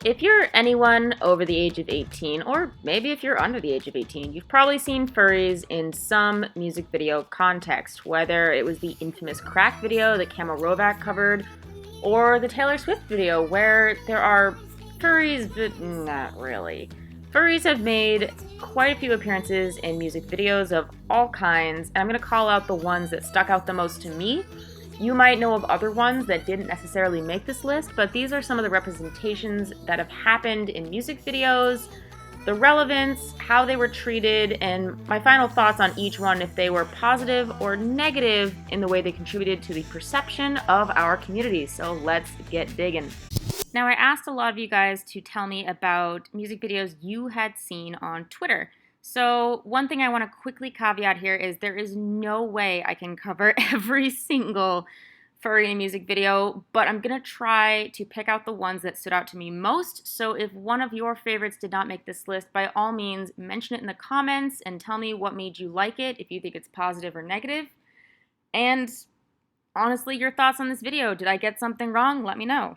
If you're anyone over the age of 18, or maybe if you're under the age of 18, you've probably seen furries in some music video context, whether it was the infamous Crack video that CamoRovak covered, or the Taylor Swift video where there are furries, but not really. Furries have made quite a few appearances in music videos of all kinds, and I'm going to call out the ones that stuck out the most to me. You might know of other ones that didn't necessarily make this list, but these are some of the representations that have happened in music videos, the relevance, how they were treated, and my final thoughts on each one if they were positive or negative in the way they contributed to the perception of our community. So let's get digging. Now, I asked a lot of you guys to tell me about music videos you had seen on Twitter. So one thing I want to quickly caveat here is there is no way I can cover every single furry music video, but I'm going to try to pick out the ones that stood out to me most. So if one of your favorites did not make this list, by all means, mention it in the comments and tell me what made you like it, if you think it's positive or negative. And honestly, your thoughts on this video. Did I get something wrong? Let me know.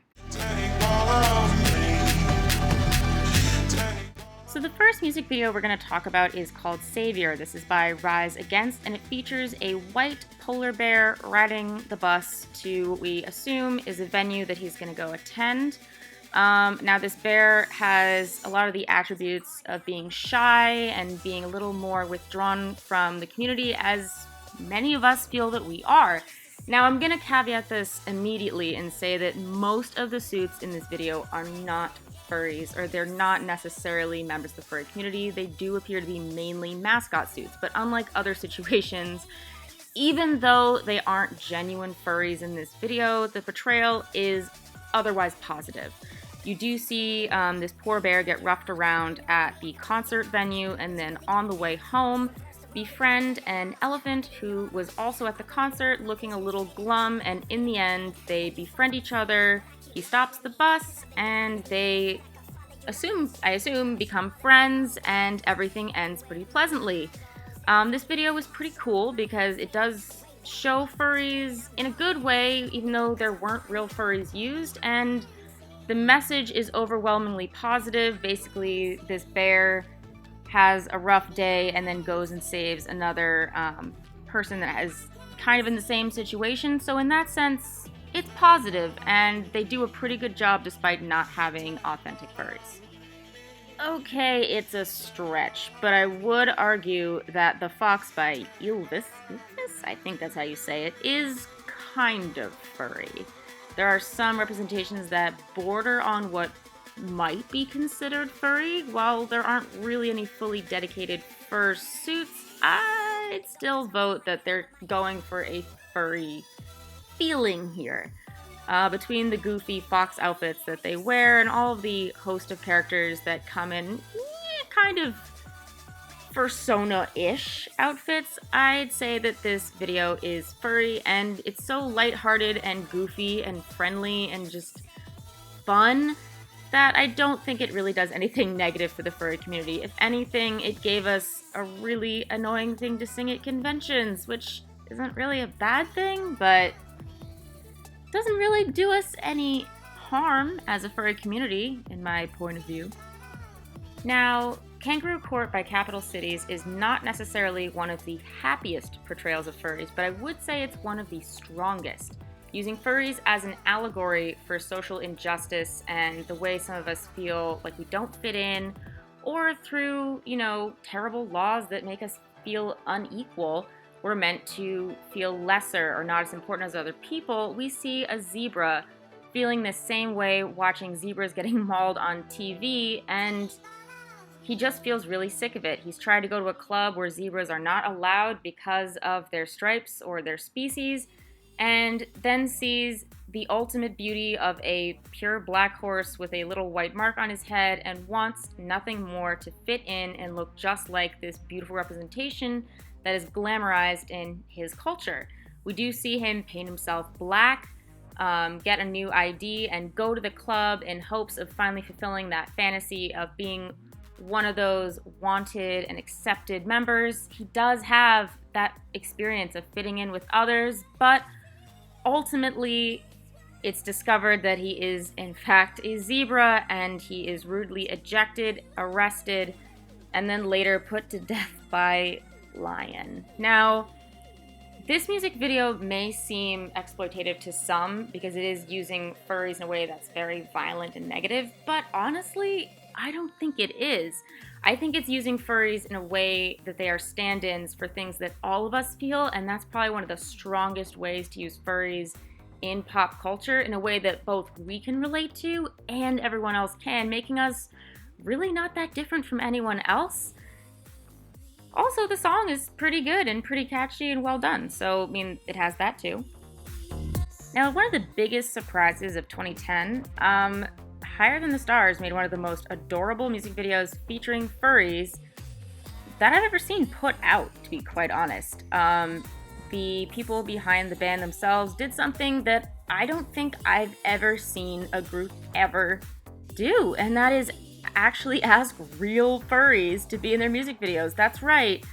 So the first music video we're going to talk about is called Savior. This is by Rise Against, and it features a white polar bear riding the bus to, we assume, is a venue that he's going to go attend. Now this bear has a lot of the attributes of being shy and being a little more withdrawn from the community, as many of us feel that we are. Now I'm going to caveat this immediately and say that most of the suits in this video are not furries, or they're not necessarily members of the furry community. They do appear to be mainly mascot suits, but unlike other situations, even though they aren't genuine furries in this video, the portrayal is otherwise positive. You do see this poor bear get roughed around at the concert venue, and then on the way home, befriend an elephant who was also at the concert looking a little glum, and in the end, they befriend each other. He stops the bus, and they I assume, become friends, and everything ends pretty pleasantly. This video was pretty cool because it does show furries in a good way, even though there weren't real furries used, and the message is overwhelmingly positive. Basically, this bear has a rough day and then goes and saves another person that is kind of in the same situation. So in that sense, it's positive, and they do a pretty good job despite not having authentic furries. Okay, it's a stretch, but I would argue that the fox by Ylvis, I think that's how you say it, is kind of furry. There are some representations that border on what might be considered furry. While there aren't really any fully dedicated fur suits, I'd still vote that they're going for a furry feeling here. Between the goofy fox outfits that they wear and all of the host of characters that come in kind of fursona-ish outfits, I'd say that this video is furry, and it's so lighthearted and goofy and friendly and just fun that I don't think it really does anything negative for the furry community. If anything, it gave us a really annoying thing to sing at conventions, which isn't really a bad thing, but doesn't really do us any harm as a furry community, in my point of view. Now, Kangaroo Court by Capital Cities is not necessarily one of the happiest portrayals of furries, but I would say it's one of the strongest, using furries as an allegory for social injustice and the way some of us feel like we don't fit in, or through, terrible laws that make us feel unequal. We're meant to feel lesser or not as important as other people. We see a zebra feeling the same way watching zebras getting mauled on TV, and he just feels really sick of it. He's tried to go to a club where zebras are not allowed because of their stripes or their species, and then sees the ultimate beauty of a pure black horse with a little white mark on his head and wants nothing more to fit in and look just like this beautiful representation that is glamorized in his culture. We do see him paint himself black, get a new ID, and go to the club in hopes of finally fulfilling that fantasy of being one of those wanted and accepted members. He does have that experience of fitting in with others, but ultimately it's discovered that he is in fact a zebra, and he is rudely ejected, arrested, and then later put to death by lion. Now, this music video may seem exploitative to some because it is using furries in a way that's very violent and negative, but honestly, I don't think it is. I think it's using furries in a way that they are stand-ins for things that all of us feel, and that's probably one of the strongest ways to use furries in pop culture in a way that both we can relate to and everyone else can, making us really not that different from anyone else. Also, the song is pretty good and pretty catchy and well done, so, I mean, it has that too. Now, one of the biggest surprises of 2010, Higher Than the Stars made one of the most adorable music videos featuring furries that I've ever seen put out, to be quite honest. The people behind the band themselves did something that I don't think I've ever seen a group ever do, and that is actually ask real furries to be in their music videos. That's right,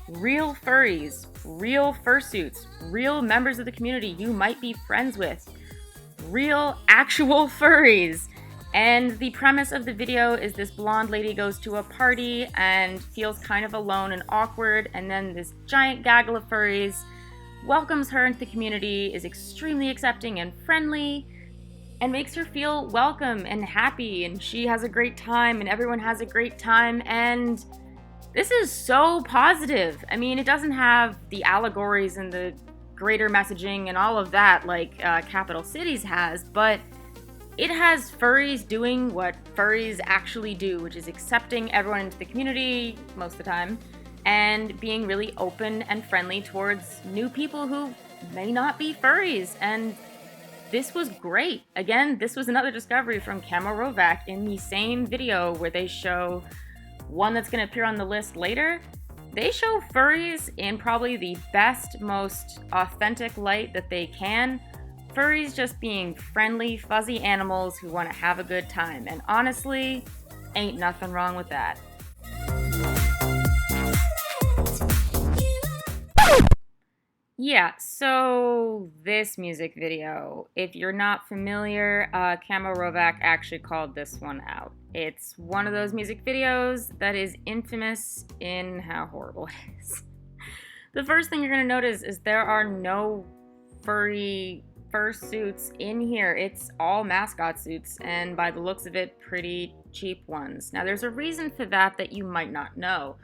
real furries, real fursuits, real members of the community you might be friends with, real actual furries. And the premise of the video is this blonde lady goes to a party and feels kind of alone and awkward, and then this giant gaggle of furries welcomes her into the community, is extremely accepting and friendly, and makes her feel welcome and happy, and she has a great time, and everyone has a great time, and this is so positive. I mean, it doesn't have the allegories and the greater messaging and all of that like Capital Cities has, but it has furries doing what furries actually do, which is accepting everyone into the community most of the time, and being really open and friendly towards new people who may not be furries. And this was great. Again, this was another discovery from CamoRovak in the same video where they show one that's going to appear on the list later. They show furries in probably the best, most authentic light that they can. Furries just being friendly, fuzzy animals who want to have a good time. And honestly, ain't nothing wrong with that. Yeah, so this music video, if you're not familiar, CamoRovak actually called this one out. It's one of those music videos that is infamous in how horrible it is. The first thing you're going to notice is there are no furry fursuits in here. It's all mascot suits, and by the looks of it, pretty cheap ones. Now, there's a reason for that you might not know.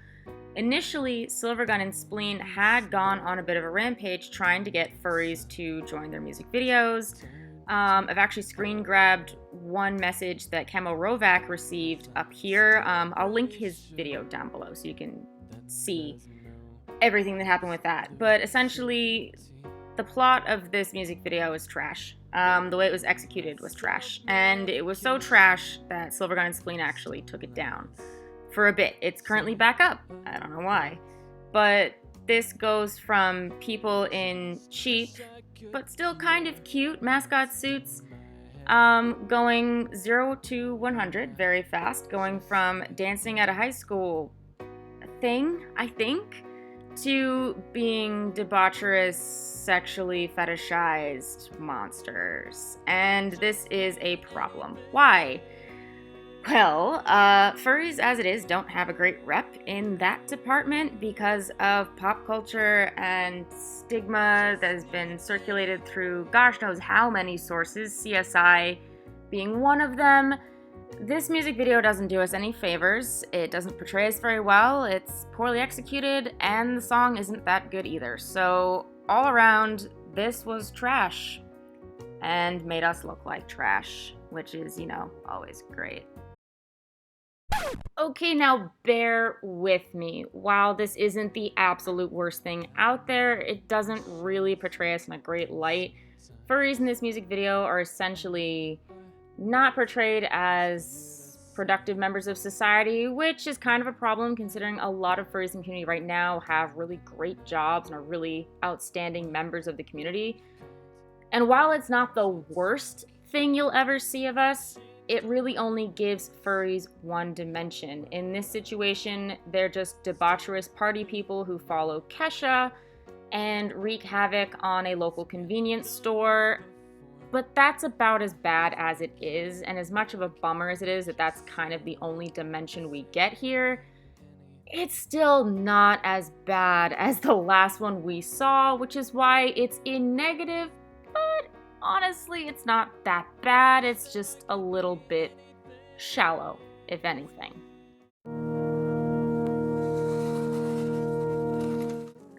Initially, Silvergun and Spleen had gone on a bit of a rampage trying to get furries to join their music videos. I've actually screen grabbed one message that CamoRovak received up here. I'll link his video down below so you can see everything that happened with that. But essentially, the plot of this music video is trash. The way it was executed was trash. And it was so trash that Silvergun and Spleen actually took it down for a bit. It's currently back up. I don't know why. But this goes from people in cheap, but still kind of cute mascot suits, going 0 to 100 very fast, going from dancing at a high school thing, I think, to being debaucherous, sexually fetishized monsters. And this is a problem. Why? Well, furries as it is don't have a great rep in that department because of pop culture and stigma that has been circulated through gosh knows how many sources, CSI being one of them. This music video doesn't do us any favors. It doesn't portray us very well, it's poorly executed, and the song isn't that good either. So all around, this was trash and made us look like trash, which is, you know, always great. Okay, now bear with me. While this isn't the absolute worst thing out there, it doesn't really portray us in a great light. Furries in this music video are essentially not portrayed as productive members of society, which is kind of a problem considering a lot of furries in the community right now have really great jobs and are really outstanding members of the community. And while it's not the worst thing you'll ever see of us, it really only gives furries one dimension. In this situation, they're just debaucherous party people who follow Kesha and wreak havoc on a local convenience store. But that's about as bad as it is, and as much of a bummer as it is that that's kind of the only dimension we get here, it's still not as bad as the last one we saw, which is why it's in negative, but honestly, it's not that bad. It's just a little bit shallow, if anything.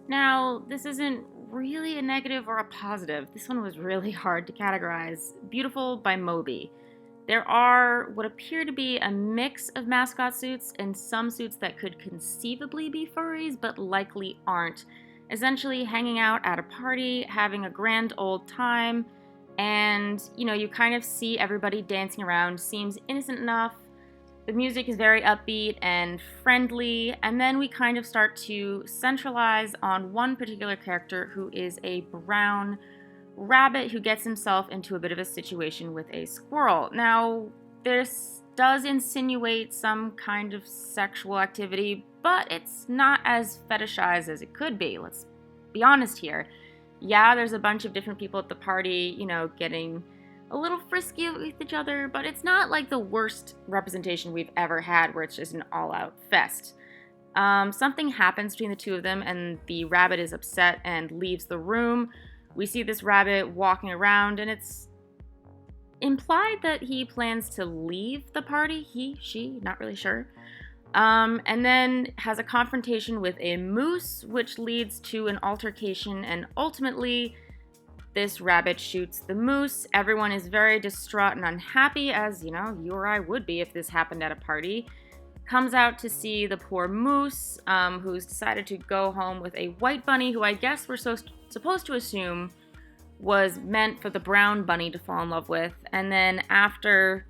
Now, this isn't really a negative or a positive. This one was really hard to categorize. Beautiful by Moby. There are what appear to be a mix of mascot suits and some suits that could conceivably be furries, but likely aren't. Essentially hanging out at a party, having a grand old time, and, you kind of see everybody dancing around. Seems innocent enough. The music is very upbeat and friendly, and then we kind of start to centralize on one particular character who is a brown rabbit who gets himself into a bit of a situation with a squirrel. Now, this does insinuate some kind of sexual activity, but it's not as fetishized as it could be. Let's be honest here. Yeah, there's a bunch of different people at the party, getting a little frisky with each other, but it's not like the worst representation we've ever had where it's just an all-out fest. Something happens between the two of them, and the rabbit is upset and leaves the room. We see this rabbit walking around, and it's implied that he plans to leave the party. He, she, not really sure. And then has a confrontation with a moose, which leads to an altercation, and ultimately this rabbit shoots the moose. Everyone is very distraught and unhappy, as, you or I would be if this happened at a party. Comes out to see the poor moose, who's decided to go home with a white bunny, who I guess we're supposed to assume was meant for the brown bunny to fall in love with. And then after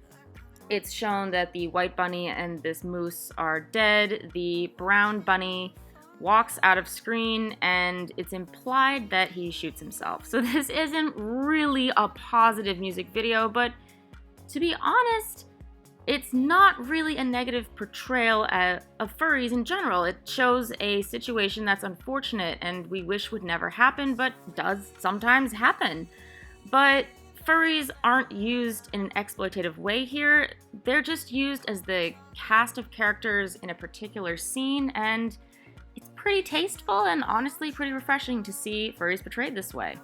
it's shown that the white bunny and this moose are dead, the brown bunny walks out of screen, and it's implied that he shoots himself. So this isn't really a positive music video, but to be honest, it's not really a negative portrayal of furries in general. It shows a situation that's unfortunate and we wish would never happen, but does sometimes happen. But furries aren't used in an exploitative way here. They're just used as the cast of characters in a particular scene, and it's pretty tasteful and honestly pretty refreshing to see furries portrayed this way.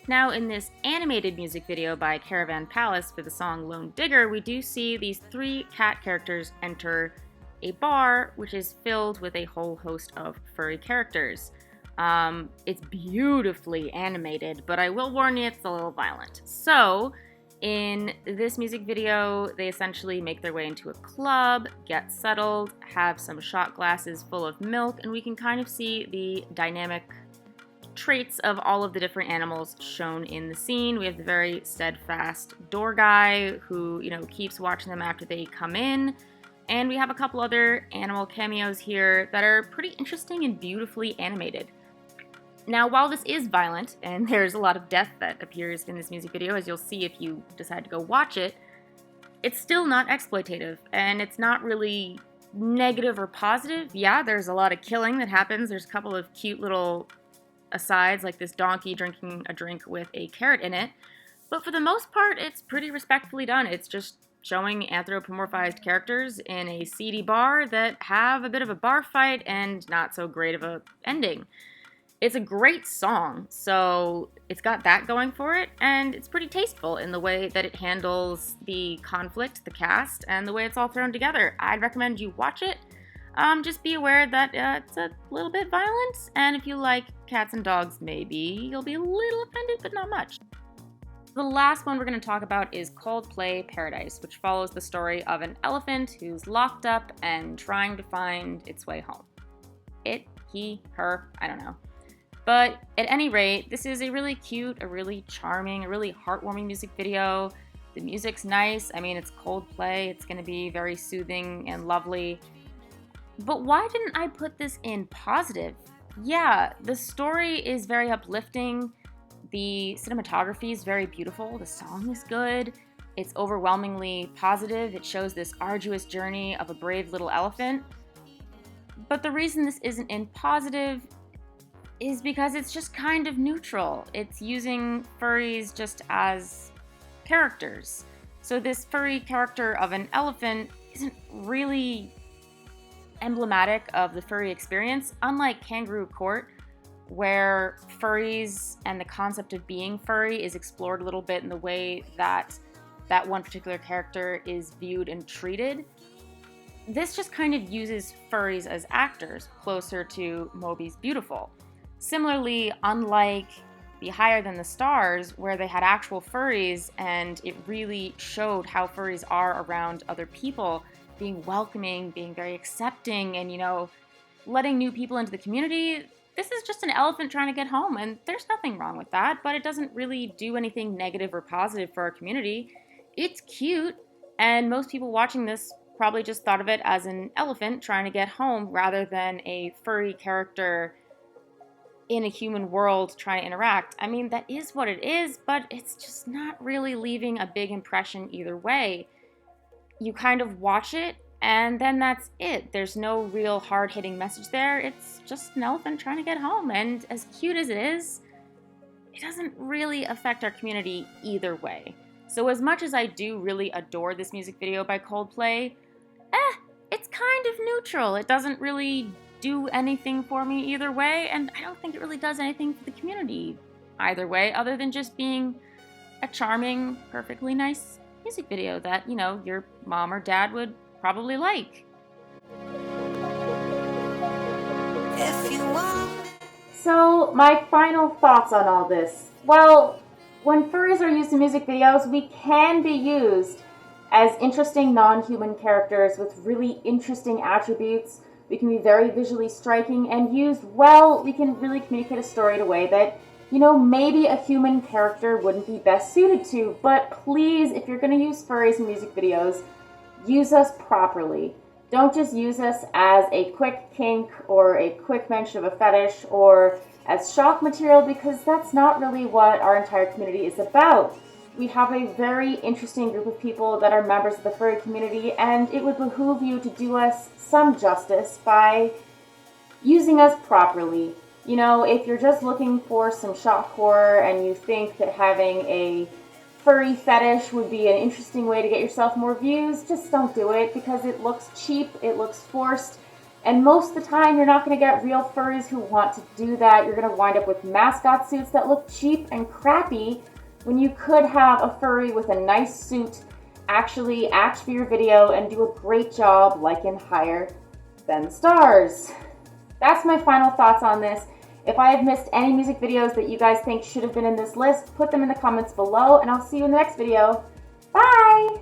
Now, in this animated music video by Caravan Palace for the song Lone Digger, we do see these 3 cat characters enter a bar, which is filled with a whole host of furry characters. It's beautifully animated, but I will warn you, it's a little violent. So, in this music video, they essentially make their way into a club, get settled, have some shot glasses full of milk, and we can kind of see the dynamic traits of all of the different animals shown in the scene. We have the very steadfast door guy who, keeps watching them after they come in. And we have a couple other animal cameos here that are pretty interesting and beautifully animated. Now, while this is violent, and there's a lot of death that appears in this music video, as you'll see if you decide to go watch it, it's still not exploitative, and it's not really negative or positive. Yeah, there's a lot of killing that happens. There's a couple of cute little asides, like this donkey drinking a drink with a carrot in it, but for the most part, it's pretty respectfully done. It's just showing anthropomorphized characters in a seedy bar that have a bit of a bar fight and not so great of a ending. It's a great song, so it's got that going for it, and it's pretty tasteful in the way that it handles the conflict, the cast, and the way it's all thrown together. I'd recommend you watch it. Just be aware that it's a little bit violent, and if you like cats and dogs, maybe you'll be a little offended, but not much. The last one we're going to talk about is Coldplay Paradise, which follows the story of an elephant who's locked up and trying to find its way home. It, he, her, I don't know. But at any rate, this is a really cute, a really charming, a really heartwarming music video. The music's nice. I mean, it's Coldplay. It's going to be very soothing and lovely. But why didn't I put this in positive? Yeah, the story is very uplifting. The cinematography is very beautiful. The song is good. It's overwhelmingly positive. It shows this arduous journey of a brave little elephant. But the reason this isn't in positive is because it's just kind of neutral. It's using furries just as characters. So this furry character of an elephant isn't really emblematic of the furry experience, unlike Kangaroo Court, where furries and the concept of being furry is explored a little bit in the way that that one particular character is viewed and treated. This just kind of uses furries as actors, closer to Moby's Beautiful. Similarly, unlike the Higher Than the Stars, where they had actual furries and it really showed how furries are around other people, being welcoming, being very accepting, and, letting new people into the community, this is just an elephant trying to get home, and there's nothing wrong with that, but it doesn't really do anything negative or positive for our community. It's cute, and most people watching this probably just thought of it as an elephant trying to get home rather than a furry character in a human world trying to interact. I mean, that is what it is, but it's just not really leaving a big impression either way. You kind of watch it, and then that's it. There's no real hard-hitting message there. It's just an elephant trying to get home, and as cute as it is, it doesn't really affect our community either way. So as much as I do really adore this music video by Coldplay, it's kind of neutral. It doesn't really do anything for me either way, and I don't think it really does anything for the community either way, other than just being a charming, perfectly nice music video that, your mom or dad would probably like. So, my final thoughts on all this. Well, when furries are used in music videos, we can be used as interesting non-human characters with really interesting attributes. We can be very visually striking, and used well, we can really communicate a story in a way that, maybe a human character wouldn't be best suited to. But please, if you're going to use furries in music videos, use us properly. Don't just use us as a quick kink or a quick mention of a fetish or as shock material, because that's not really what our entire community is about. We have a very interesting group of people that are members of the furry community, and it would behoove you to do us some justice by using us properly. If you're just looking for some shock horror and you think that having a furry fetish would be an interesting way to get yourself more views, just don't do it, because it looks cheap, it looks forced, and most of the time you're not going to get real furries who want to do that. You're going to wind up with mascot suits that look cheap and crappy, when you could have a furry with a nice suit actually act for your video and do a great job, like in Higher Than the Stars. That's my final thoughts on this. If I have missed any music videos that you guys think should have been in this list, put them in the comments below, and I'll see you in the next video. Bye!